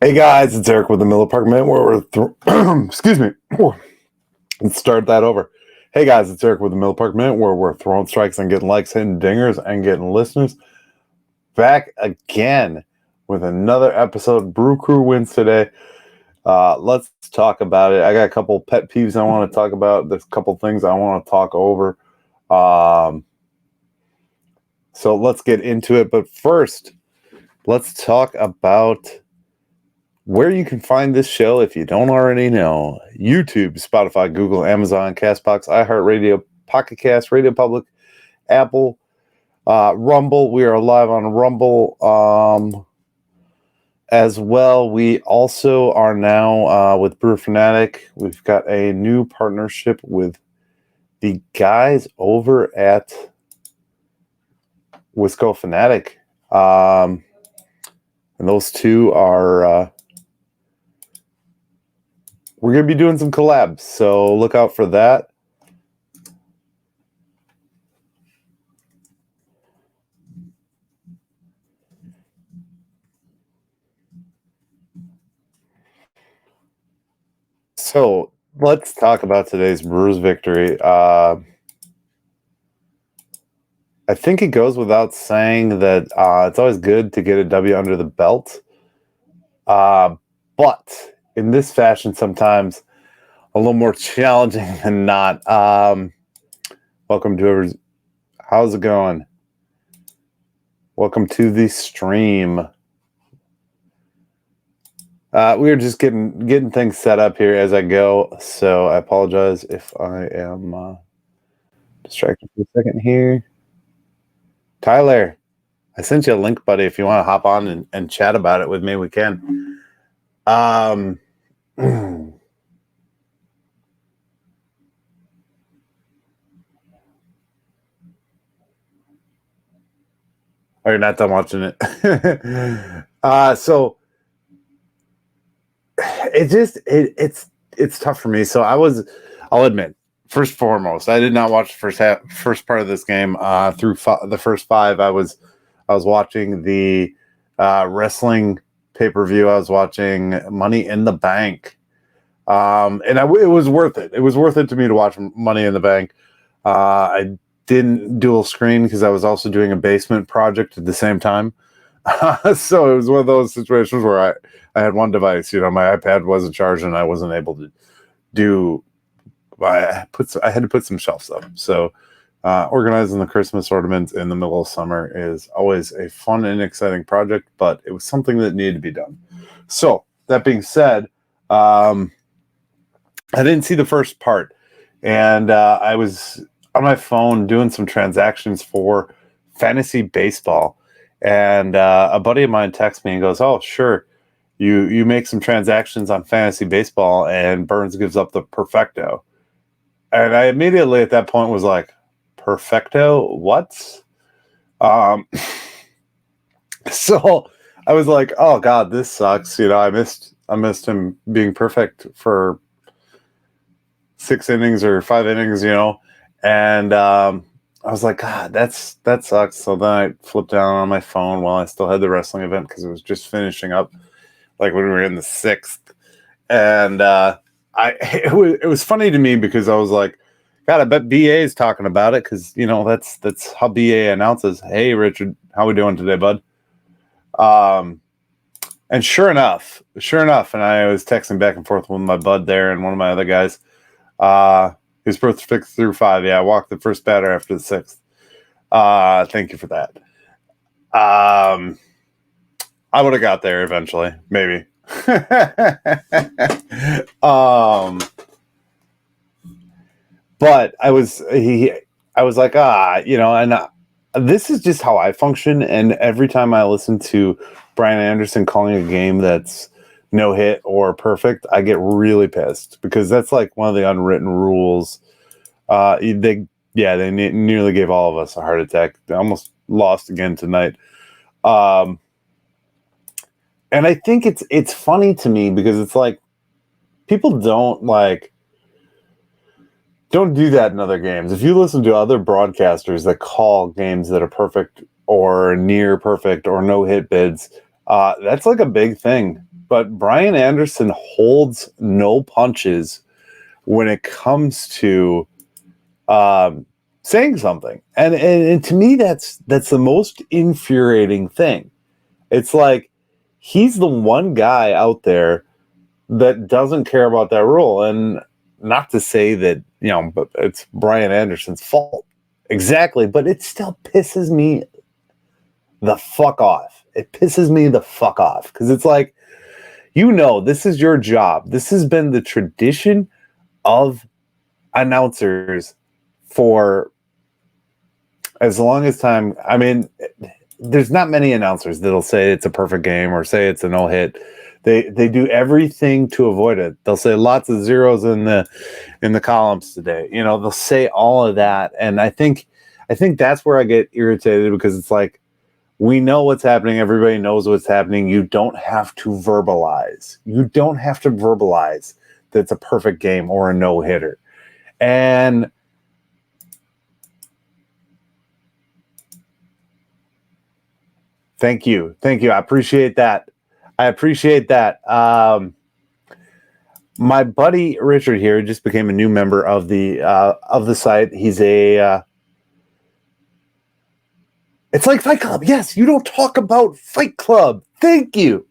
Hey guys, it's Eric with the Miller Park Minute where we're excuse me. Let's start that over. Hey guys, it's Eric with the Miller Park Minute where we're throwing strikes and getting likes, hitting dingers, and getting listeners. Back again with another episode. Brew Crew wins today. Let's talk about it. I got a couple pet peeves I want to talk about. There's a couple things I want to talk over. So let's get into it. But first, let's talk about where you can find this show if you don't already know. YouTube, Spotify, Google, Amazon, CastBox, iHeartRadio, Pocket Cast, Radio Public, Apple, Rumble. We are live on Rumble as well. We also are now with Brew Fanatic. We've got a new partnership with the guys over at Wisco Fanatic. And those two are... we're going to be doing some collabs, so look out for that. So let's talk about today's Brewers victory. I think it goes without saying that it's always good to get a W under the belt. But in this fashion, sometimes a little more challenging than not. Welcome to whoever's. How's it going? Welcome to the stream. We are just getting things set up here as I go, so I apologize if I am distracted for a second here. Tyler, I sent you a link, buddy. If you want to hop on and chat about it with me, we can. Oh, you're not done watching it. So it's tough for me. So I'll admit, first foremost, I did not watch the first part of this game through the first five. I was watching the wrestling pay-per-view. I was watching Money in the Bank. And it was worth it. It was worth it to me to watch Money in the Bank. I didn't dual screen because I was also doing a basement project at the same time. So it was one of those situations where I had one device. You know, my iPad wasn't charged and I wasn't able to do. I had to put some shelves up. So organizing the Christmas ornaments in the middle of summer is always a fun and exciting project, but it was something that needed to be done. So that being said, I didn't see the first part, and I was on my phone doing some transactions for fantasy baseball, and a buddy of mine texts me and goes, "Oh, sure, you make some transactions on fantasy baseball," and Burns gives up the perfecto, and I immediately at that point was like, "Perfecto? What?" So I was like, "Oh God, this sucks." You know, I missed him being perfect for 6 innings or 5 innings, you know, and I was like, God, that sucks. So then I flipped down on my phone while I still had the wrestling event because it was just finishing up, like when we were in the 6th, and it was funny to me because I was like, God, I bet BA is talking about it because you know that's how BA announces, "Hey, Richard, how we doing today, bud?" And sure enough, and I was texting back and forth with my bud there and one of my other guys. He was perfect through 5. Yeah, I walked the first batter after the 6th. Thank you for that. I would have got there eventually, maybe. But I was like, you know, and this is just how I function. And every time I listen to Brian Anderson calling a game that's no hit or perfect, I get really pissed because that's like one of the unwritten rules. They nearly gave all of us a heart attack. They almost lost again tonight. And I think it's funny to me because it's like people don't do that in other games. If you listen to other broadcasters that call games that are perfect or near perfect or no hit bids, that's like a big thing. but Brian Anderson holds no punches when it comes to saying something. And to me, that's the most infuriating thing. It's like he's the one guy out there that doesn't care about that rule. And not to say that, but it's Brian Anderson's fault. Exactly. But it still pisses me the fuck off. It pisses me the fuck off. Because it's like, this is your job. This has been the tradition of announcers for as long as time. I mean, there's not many announcers that'll say it's a perfect game or say it's a no-hit. They do everything to avoid it. They'll say lots of zeros in the columns today. They'll say all of that. And I think that's where I get irritated, because it's like, we know what's happening. Everybody knows what's happening. You don't have to verbalize. You don't have to verbalize that it's a perfect game or a no-hitter. And thank you. I appreciate that. My buddy Richard here just became a new member of the site. He's it's like Fight Club. Yes, you don't talk about Fight Club. Thank you.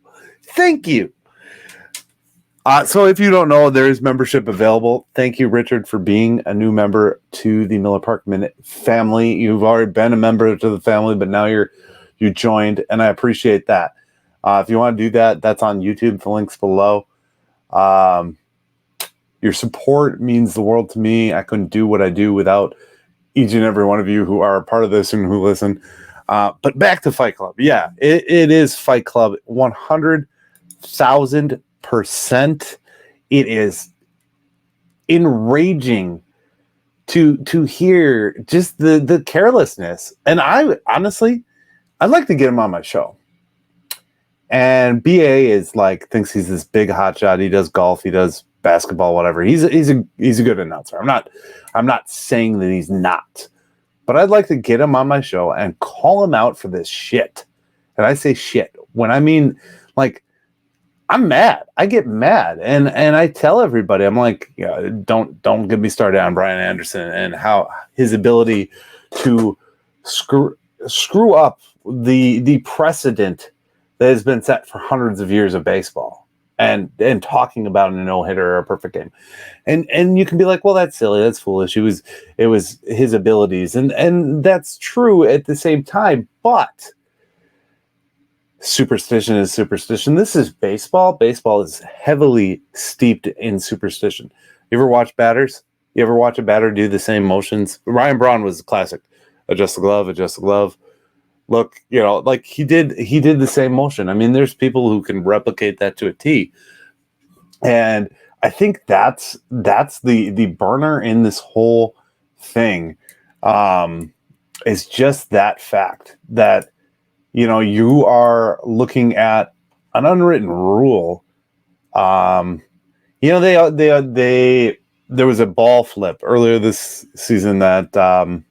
So if you don't know, there is membership available. Thank you, Richard, for being a new member to the Miller Park Minute family. You've already been a member to the family, but now you joined, and I appreciate that. If you want to do that, that's on YouTube. The link's below. Your support means the world to me. I couldn't do what I do without each and every one of you who are a part of this and who listen. But back to Fight Club. Yeah, it is Fight Club 100,000%. It is enraging to hear just the carelessness. And I honestly, I'd like to get him on my show. And BA thinks he's this big hotshot. He does golf, he does basketball, whatever. He's a good announcer. I'm not saying that he's not. But I'd like to get him on my show and call him out for this shit. And I say shit when I mean, I'm mad. I get mad, and I tell everybody, I'm like, don't get me started on Brian Anderson and how his ability to screw up the precedent that has been set for hundreds of years of baseball, and talking about a no-hitter or a perfect game. And you can be like, well, that's silly, that's foolish. It was his abilities, and that's true at the same time, but superstition is superstition. This is baseball. Baseball is heavily steeped in superstition. You ever watch batters? You ever watch a batter do the same motions? Ryan Braun was a classic. Adjust the glove. Look, he did the same motion. I mean, there's people who can replicate that to a T. And I think that's the burner in this whole thing, is just that fact that, you are looking at an unwritten rule. There was a ball flip earlier this season that,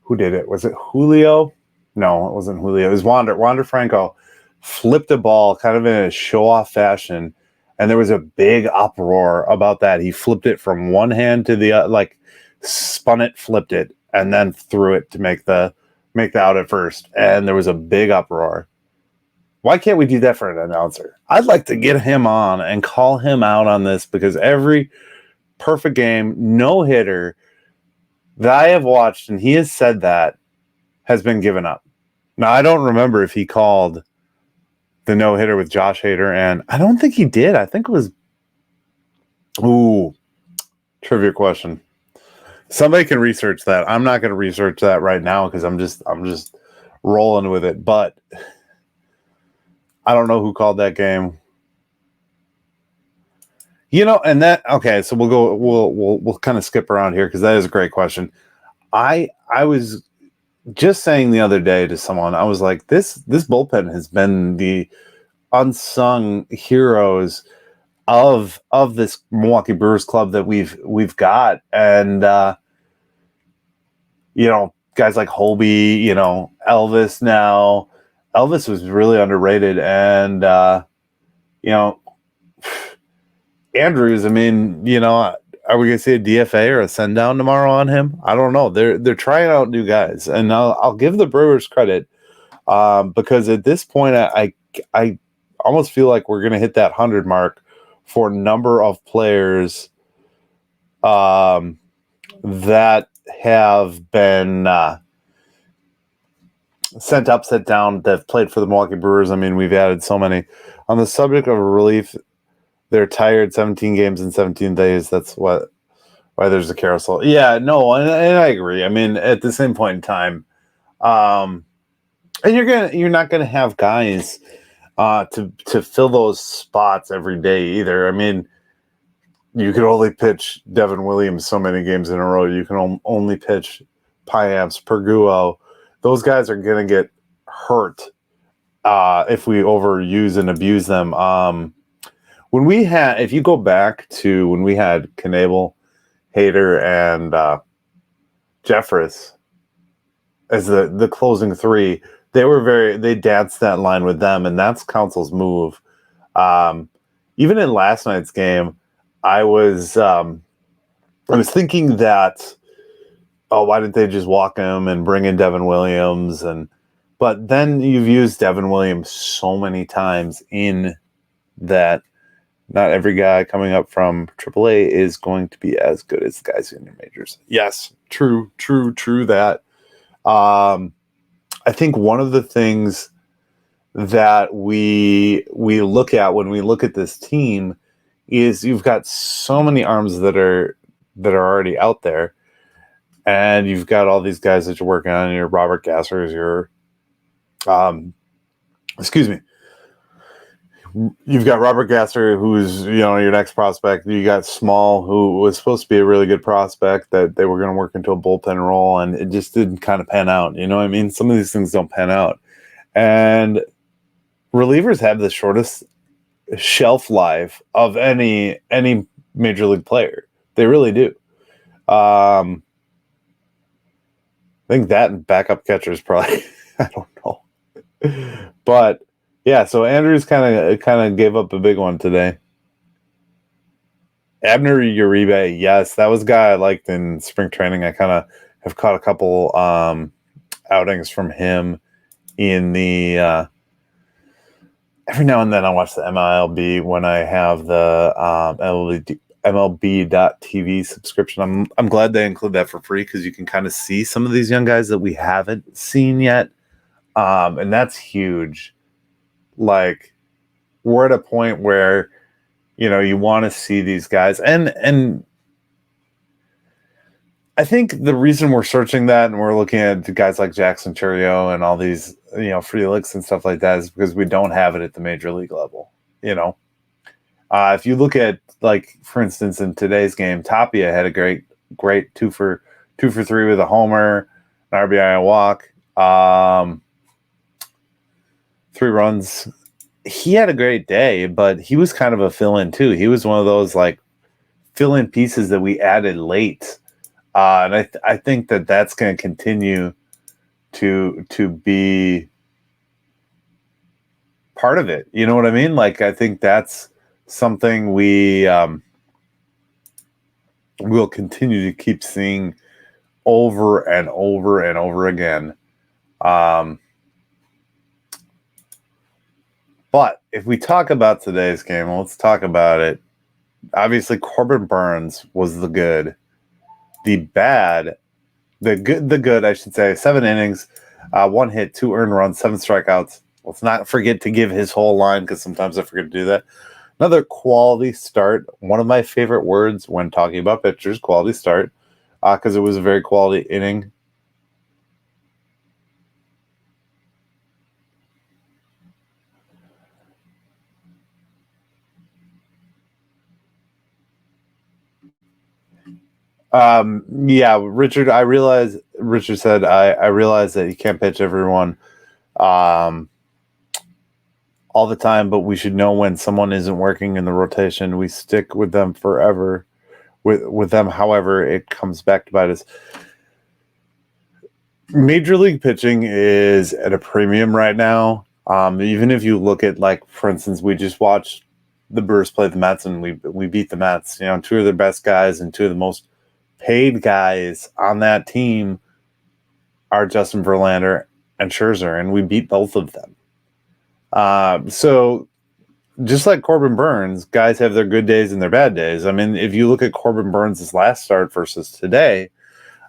who did it? Was it Julio? No, it wasn't Julio. It was Wander Franco flipped a ball kind of in a show-off fashion, and there was a big uproar about that. He flipped it from one hand to the other, spun it, flipped it, and then threw it to make the out at first. And there was a big uproar. Why can't we do that for an announcer? I'd like to get him on and call him out on this, because every perfect game, no-hitter that I have watched, and he has said that, has been given up. Now, I don't remember if he called the no-hitter with Josh Hader, and I don't think he did. I think it was... Ooh, trivia question. Somebody can research that. I'm not going to research that right now because I'm just rolling with it. But I don't know who called that game. And that, okay, so we'll kind of skip around here because that is a great question. I was just saying the other day to someone, I was like, this bullpen has been the unsung heroes of this Milwaukee Brewers club that we've got. And guys like Holby, Elvis now, Elvis was really underrated, and Andrews. I mean, are we gonna see a DFA or a send down tomorrow on him? I don't know. They're trying out new guys, and I'll give the Brewers credit because at this point, I almost feel like we're gonna hit that 100 mark for number of players that have been sent up, sent down, that have played for the Milwaukee Brewers. I mean, we've added so many. On the subject of relief, they're tired 17 games in 17 days. That's why there's a carousel. Yeah, no, and I agree. I mean, at the same point in time, and you're not gonna have guys to fill those spots every day either. I mean, you can only pitch Devin Williams so many games in a row. You can only pitch Piamps, Perguo. Those guys are going to get hurt if we overuse and abuse them. If you go back to when we had Knebel, Hader, and Jeffress as the closing three, they danced that line with them, and that's Council's move. Even in last night's game, I was thinking that, why didn't they just walk him and bring in Devin Williams? But then you've used Devin Williams so many times in that not every guy coming up from AAA is going to be as good as the guys in the majors. Yes, true that. I think one of the things that we look at when we look at this team is you've got so many arms that are already out there, and you've got all these guys that you're working on. Your Robert Gassers, you've got Robert Gasser, who's your next prospect. You got Small, who was supposed to be a really good prospect that they were going to work into a bullpen role, and it just didn't kind of pan out. You know what I mean? Some of these things don't pan out, and relievers have the shortest shelf life of any major league player. They really do. I think that and backup catchers probably. I don't know, but yeah. So Andrews kind of gave up a big one today. Abner Uribe, yes, that was a guy I liked in spring training. I kind of have caught a couple outings from him in the. Every now and then I watch the MLB when I have the MLB.TV subscription. I'm glad they include that for free because you can kind of see some of these young guys that we haven't seen yet. And that's huge. Like, we're at a point where, you want to see these guys. And I think the reason we're searching that and we're looking at guys like Jackson Churio and all these, Felix and stuff like that is because we don't have it at the major league level. If you look at, like, for instance, in today's game, Tapia had a great 2 for 3 with a homer, an RBI, a walk, 3 runs. He had a great day, but he was kind of a fill-in too. He was one of those like fill-in pieces that we added late. And I think that that's going to continue to be part of it. You know what I mean? Like, I think that's something we'll continue to keep seeing over and over and over again. But if we talk about today's game, let's talk about it. Obviously, Corbin Burns was the good. The good, I should say. 7 innings, 1 hit, 2 earned runs, 7 strikeouts. Let's not forget to give his whole line because sometimes I forget to do that. Another quality start. One of my favorite words when talking about pitchers, quality start, because it was a very quality inning. Yeah, Richard said, I realize that you can't pitch everyone all the time, but we should know when someone isn't working in the rotation. We stick with them forever. With them, however, it comes back to bite us. Major league pitching is at a premium right now, Even if you look at, like, for instance, we just watched the Brewers play the Mets and we beat the Mets. You know, two of their best guys and two of the most paid guys on that team are Justin Verlander and Scherzer, and we beat both of them. So just like Corbin Burns, guys have their good days and their bad days. I mean, if you look at Corbin Burns' last start versus today,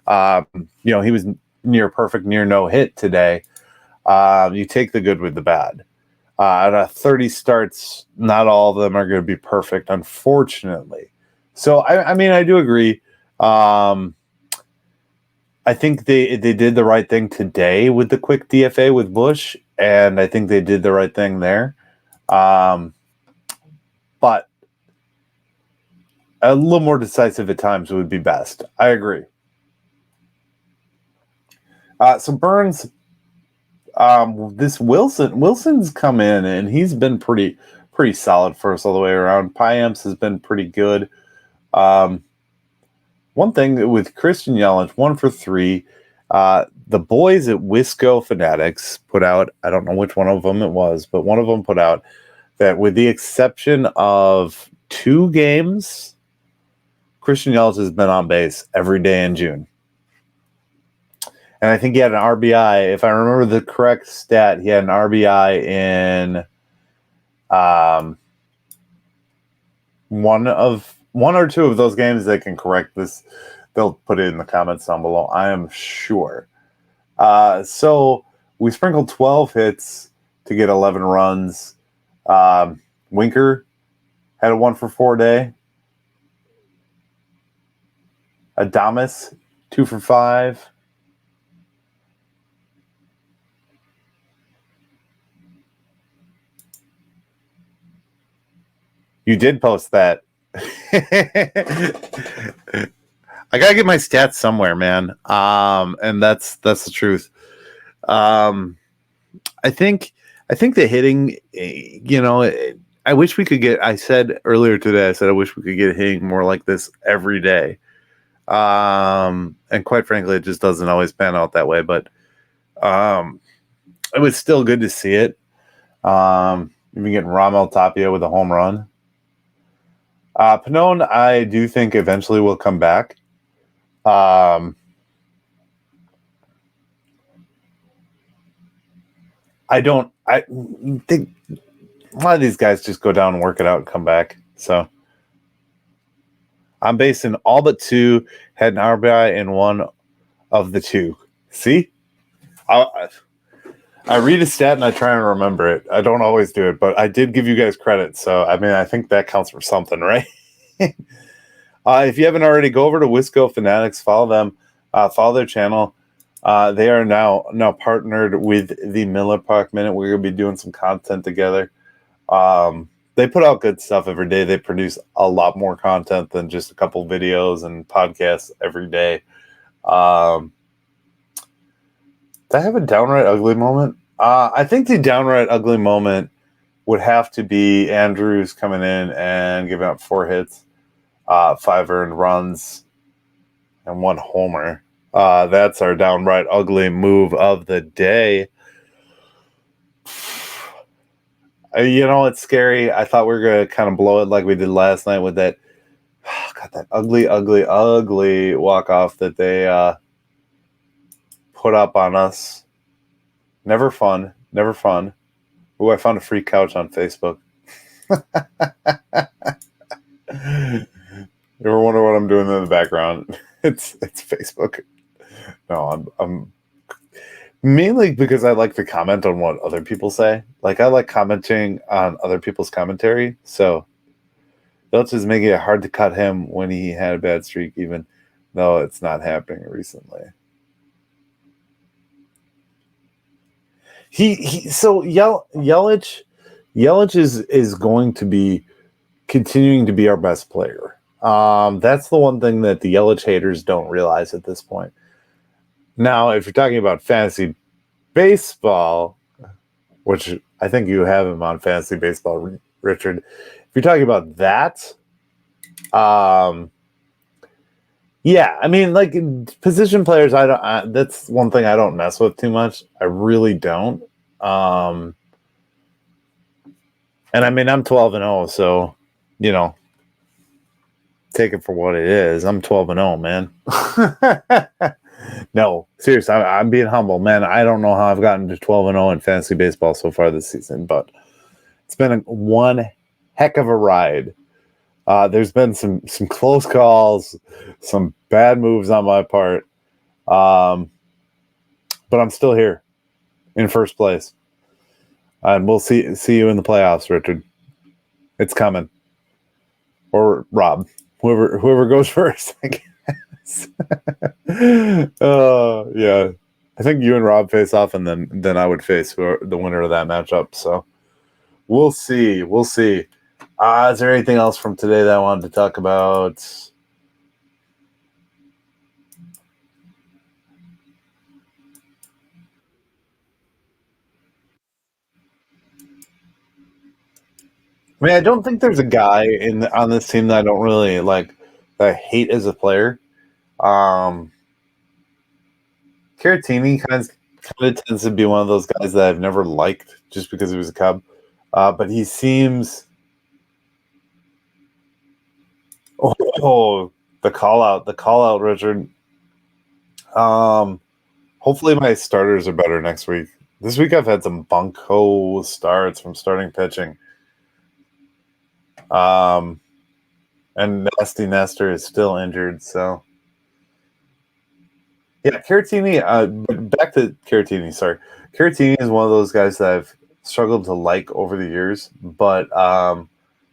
you know, he was near perfect, near no hit today. You take the good with the bad. Out of 30 starts, not all of them are going to be perfect, unfortunately. So, I mean, I do agree. I think they did the right thing today with the quick DFA with Bush, and I think they did the right thing there. But a little more decisive at times would be best. I agree. So Burns, this Wilson's come in and he's been pretty solid for us all the way around. Piamps has been pretty good. One thing with Christian Yelich, 1 for 3. The boys at Wisco Fanatics put out, I don't know which one of them it was, but one of them put out that with the exception of 2 games, Christian Yelich has been on base every day in June. And I think he had an RBI. If I remember the correct stat, he had an RBI in one or two of those games. They can correct this. They'll put it in the comments down below. I am sure. So we sprinkled 12 hits to get 11 runs. Winker had a 1 for 4 day. Adames, 2 for 5. You did post that. I gotta get my stats somewhere, man. And that's the truth. I think the hitting, you know, I wish we could get. I said earlier today, I wish we could get hitting more like this every day. And quite frankly, it just doesn't always pan out that way. But it was still good to see it. Even getting Ramel Tapia with a home run. Pannone, I do think eventually will come back. I think a lot of these guys just go down and work it out and come back. So I'm basing all but 2 had an RBI in 1 of the 2. See? I read a stat and I try and remember it. I don't always do it, but I did give you guys credit. So, I mean, I think that counts for something, right? If you haven't already, go over to Wisco Fanatics, follow them, follow their channel. They are now partnered with the Miller Park Minute. We're going to be doing some content together. They put out good stuff every day. They produce a lot more content than just a couple videos and podcasts every day. Did I have a downright ugly moment? I think the downright ugly moment would have to be Andrews coming in and giving up 4 hits, 5 earned runs, and 1 homer. That's our downright ugly move of the day. You know, it's scary. I thought we were going to kind of blow it like we did last night with that, that ugly walk-off that they put up on us. Never fun. Oh, I found a free couch on Facebook. You ever wonder what I'm doing in the background? It's Facebook. No, I'm mainly because I like to comment on what other people say. Like, I like commenting on other people's commentary. So that's just making it hard to cut him when he had a bad streak, even though it's not happening recently. Yelich is going to be continuing to be our best player. That's the one thing that the Yelich haters don't realize at this point. Now, if you're talking about fantasy baseball, which I think you have him on fantasy baseball, Richard. If you're talking about that, yeah, I mean, like, position players, that's one thing I don't mess with too much. I really don't. And I mean, I'm 12-0, so take it for what it is. I'm 12-0, man. No, seriously, I'm being humble, man. I don't know how I've gotten to 12-0 in fantasy baseball so far this season, but it's been one heck of a ride. There's been some close calls, some bad moves on my part, but I'm still here in first place, and we'll see you in the playoffs, Richard. It's coming, or Rob, whoever goes first, I guess. Yeah, I think you and Rob face off, and then I would face the winner of that matchup. So we'll see. Is there anything else from today that I wanted to talk about? I mean, I don't think there's a guy on this team that I don't really like, that I hate as a player. Caratini kind of tends to be one of those guys that I've never liked just because he was a Cub. But he seems. Oh, the call out, Richard. Hopefully my starters are better next week. This week I've had some bunko starts from starting pitching. And Nasty Nestor is still injured, so yeah, Caratini. But back to Caratini. Sorry, Caratini is one of those guys that I've struggled to like over the years, but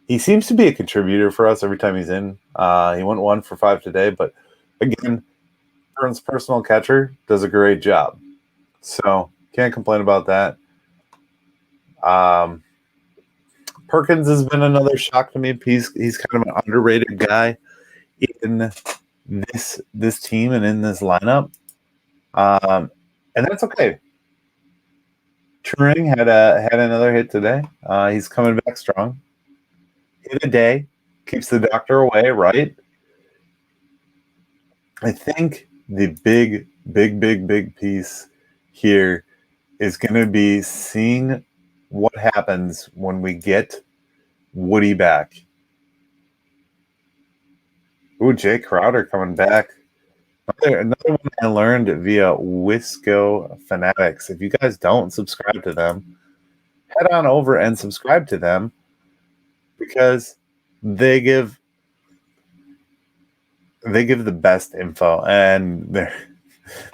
he seems to be a contributor for us every time he's in. He went 1 for 5 today, but again, Burns' personal catcher does a great job, so can't complain about that. Perkins has been another shock to me. He's kind of an underrated guy in this team and in this lineup, and that's okay. Turing had another hit today. He's coming back strong. Hit a day keeps the doctor away, right? I think the big piece here is going to be seeing what happens when we get Woody back. Ooh, Jay Crowder coming back. Another one I learned via Wisco Fanatics. If you guys don't subscribe to them, head on over and subscribe to them because they give the best info, and they're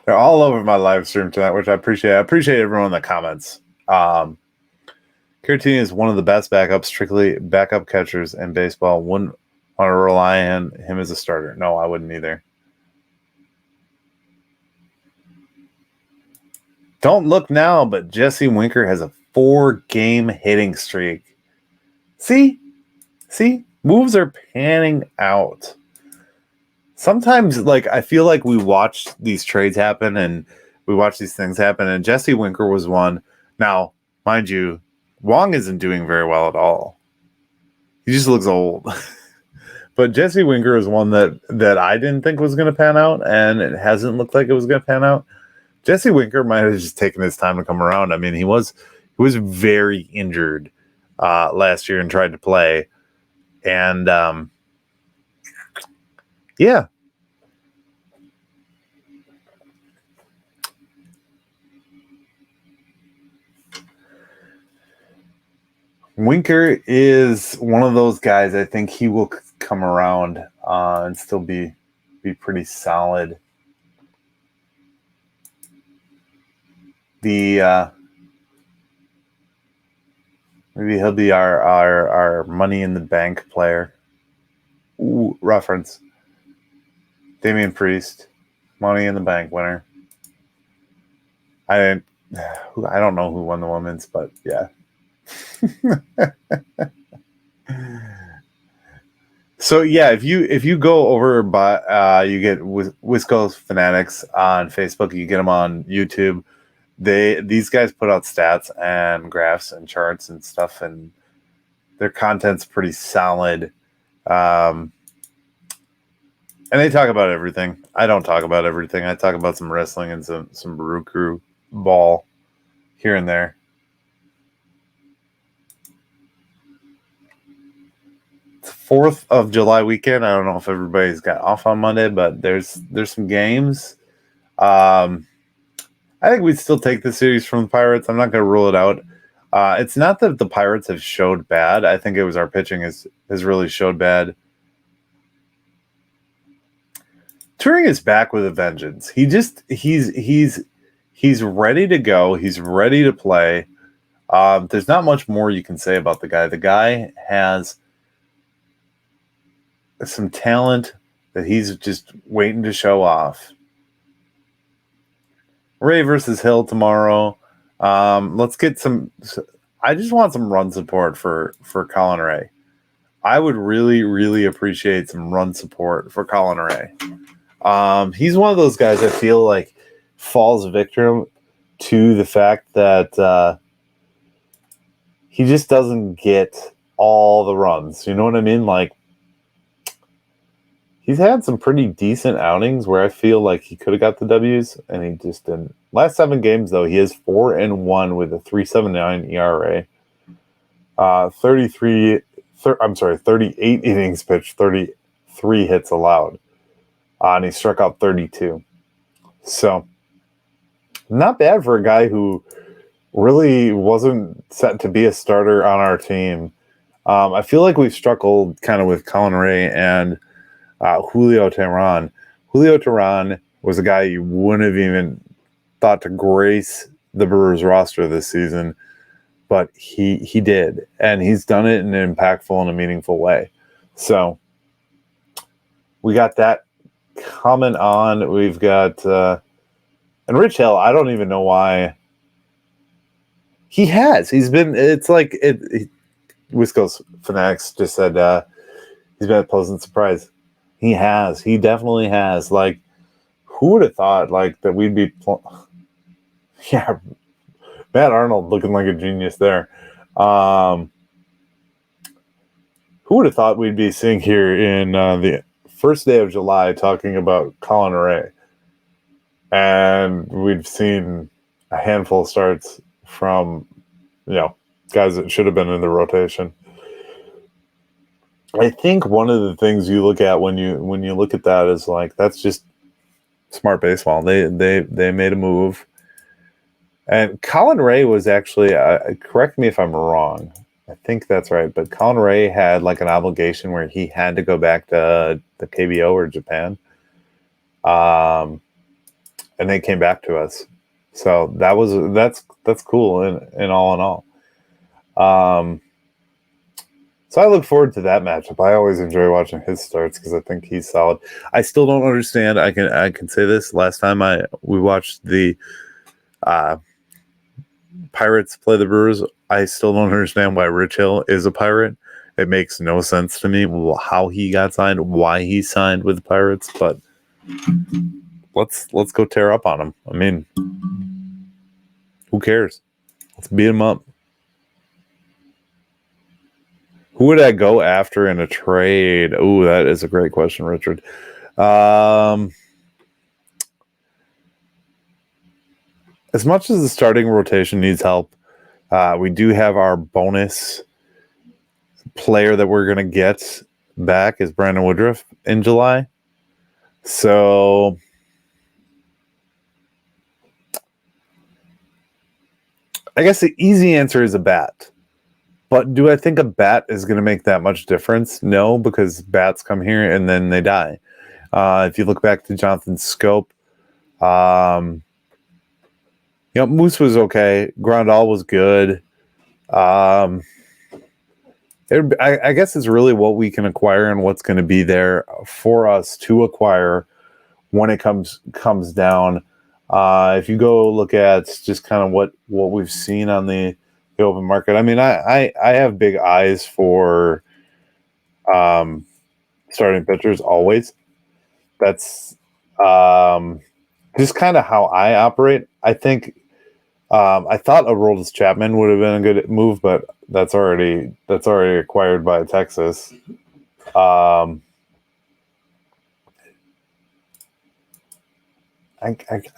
all over my live stream tonight, which I appreciate. I appreciate everyone in the comments. Caratini is one of the best backups, strictly backup catchers in baseball. Wouldn't want to rely on him as a starter. No, I wouldn't either. Don't look now, but Jesse Winker has a 4-game hitting streak. See, moves are panning out. Sometimes, like, I feel like we watch these trades happen and we watch these things happen, and Jesse Winker was one. Now, mind you, Wong isn't doing very well at all. He just looks old. But Jesse Winker is one that I didn't think was going to pan out, and it hasn't looked like it was going to pan out. Jesse Winker might have just taken his time to come around. I mean, he was very injured last year and tried to play, and yeah. Winker is one of those guys. I think he will come around and still be pretty solid. Maybe he'll be our Money in the Bank player. Ooh, reference. Damian Priest, Money in the Bank winner. I don't know who won the women's, but yeah. So yeah, if you go over by you get Wisco Fanatics on Facebook, you get them on YouTube. These guys put out stats and graphs and charts and stuff, and their content's pretty solid. And they talk about everything. I don't talk about everything. I talk about some wrestling and some Baruchu ball here and there. 4th of July weekend. I don't know if everybody's got off on Monday, but there's some games. I think we'd still take the series from the Pirates. I'm not going to rule it out. It's not that the Pirates have showed bad. I think it was our pitching has really showed bad. Turing is back with a vengeance. He's ready to go. He's ready to play. There's not much more you can say about the guy. The guy has some talent that he's just waiting to show off. Ray versus Hill tomorrow. Let's get some. I just want some run support for Colin Ray. I would really, really appreciate some run support for Colin Ray. He's one of those guys I feel like falls victim to the fact that he just doesn't get all the runs. You know what I mean? Like, he's had some pretty decent outings where I feel like he could have got the W's, and he just didn't. Last 7 games, though, he is 4-1 with a 3.79 ERA. 38 innings pitched, 33 hits allowed. And he struck out 32. So, not bad for a guy who really wasn't set to be a starter on our team. I feel like we've struggled kind of with Colin Ray and Julio Teheran. Julio Teheran was a guy you wouldn't have even thought to grace the Brewers roster this season, but he did, and he's done it in an impactful and a meaningful way. So we got that coming on. We've got and Rich Hill. I don't even know why he's been. It's like Wisco's Fanatics just said he's been a pleasant surprise. He definitely has. Like, who would have thought like that we'd be yeah, Matt Arnold looking like a genius there. Who would have thought we'd be sitting here in the first day of July talking about Colin Ray, and we've seen a handful of starts from guys that should have been in the rotation. I think one of the things you look at when you look at that is like, that's just smart baseball. They made a move. And Colin Ray was actually, correct me if I'm wrong, I think that's right, but Colin Ray had like an obligation where he had to go back to the KBO or Japan. And they came back to us. So that's cool in all. So I look forward to that matchup. I always enjoy watching his starts because I think he's solid. I still don't understand. I can say this. Last time we watched the Pirates play the Brewers, I still don't understand why Rich Hill is a Pirate. It makes no sense to me how he got signed, why he signed with the Pirates. But let's go tear up on him. I mean, who cares? Let's beat him up. Who would I go after in a trade? Oh, that is a great question, Richard. As much as the starting rotation needs help, we do have our bonus player that we're going to get back is Brandon Woodruff in July. So I guess the easy answer is a bat. But do I think a bat is going to make that much difference? No, because bats come here and then they die. If you look back to Jonathan Scope, Moose was okay. Grandal was good. I guess it's really what we can acquire and what's going to be there for us to acquire when it comes down. If you go look at just kind of what we've seen on the open market, I mean, I have big eyes for starting pitchers always. That's just kind of how I operate. I think I thought Aroldis Chapman would have been a good move, but that's already acquired by Texas. I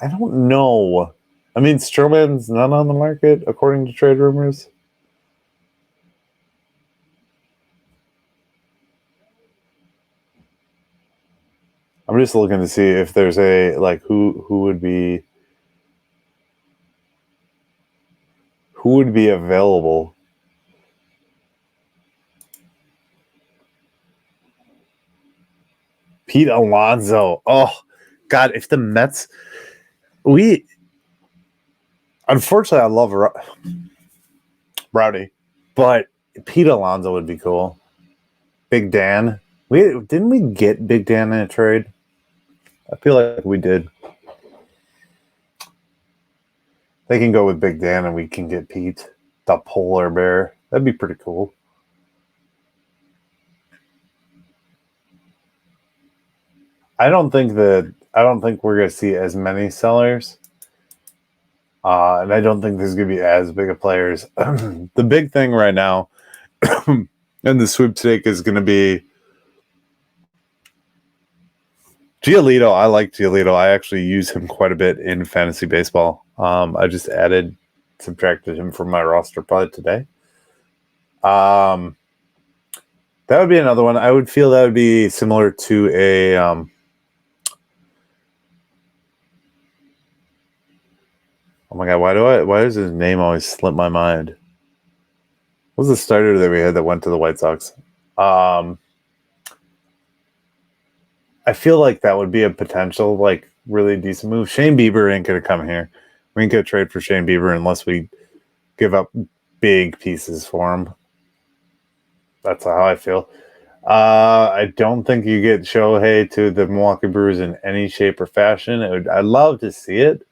don't know. I mean, Stroman's not on the market according to trade rumors. just looking to see if there's a who would be available. Pete Alonso. Oh God, if the Mets, unfortunately I love Rowdy, but Pete Alonso would be cool. Big Dan. Didn't we get Big Dan in a trade? I feel like we did. They can go with Big Dan and we can get Pete, the polar bear. That'd be pretty cool. I don't think we're going to see as many sellers. And I don't think there's going to be as big of players. The big thing right now and the sweepstake is going to be Giolito. I like Giolito. I actually use him quite a bit in fantasy baseball. I just subtracted him from my roster probably today. That would be another one. I would feel that would be similar to a oh my God, why does his name always slip my mind? What was the starter that we had that went to the White Sox? I feel like that would be a potential, really decent move. Shane Bieber ain't going to come here. We ain't going to trade for Shane Bieber unless we give up big pieces for him. That's how I feel. I don't think you get Shohei to the Milwaukee Brewers in any shape or fashion. I'd love to see it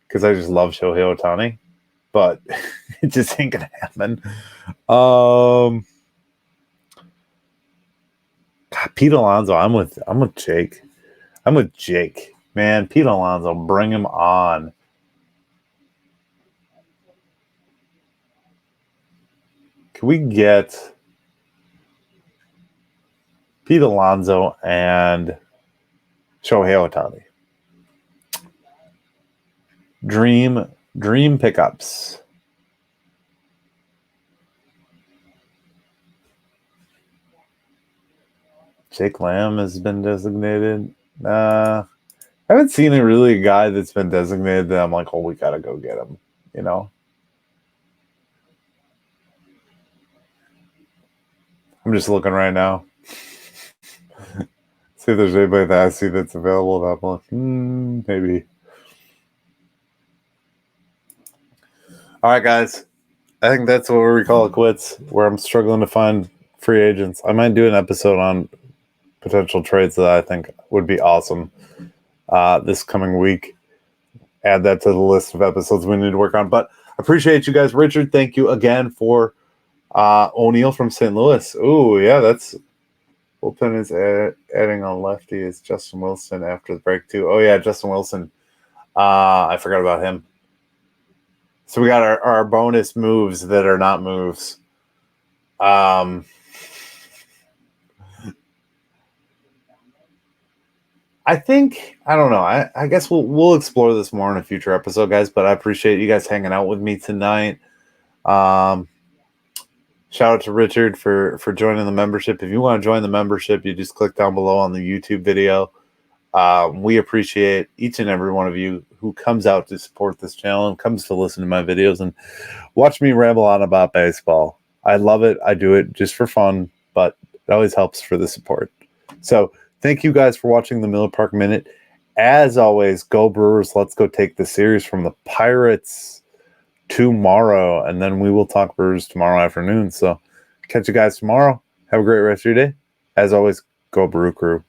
because I just love Shohei Ohtani, but it just ain't going to happen. God, Pete Alonso, I'm with Jake. I'm with Jake. Man, Pete Alonso, bring him on. Can we get Pete Alonso and Shohei Ohtani? Dream pickups. Jake Lamb has been designated. I haven't seen a guy that's been designated that I'm like, oh, we gotta go get him. You know. I'm just looking right now. See if there's anybody that I see that's available. That I'm like, maybe. All right, guys. I think that's where we call it quits, where I'm struggling to find free agents. I might do an episode on potential trades that I think would be awesome this coming week. Add that to the list of episodes we need to work on. But appreciate you guys. Richard, thank you again for O'Neill from St. Louis. Oh, yeah, that's bullpen is adding on lefty is Justin Wilson after the break, too. Oh, yeah, Justin Wilson. I forgot about him. So we got our bonus moves that are not moves. I think, I don't know. I guess we'll explore this more in a future episode, guys, but I appreciate you guys hanging out with me tonight. Shout out to Richard for joining the membership. If you want to join the membership, you just click down below on the YouTube video. We appreciate each and every one of you who comes out to support this channel and comes to listen to my videos and watch me ramble on about baseball. I love it. I do it just for fun, but it always helps for the support. So thank you guys for watching the Miller Park Minute. As always, go Brewers. Let's go take the series from the Pirates tomorrow, and then we will talk Brewers tomorrow afternoon. So catch you guys tomorrow. Have a great rest of your day. As always, go Brew Crew.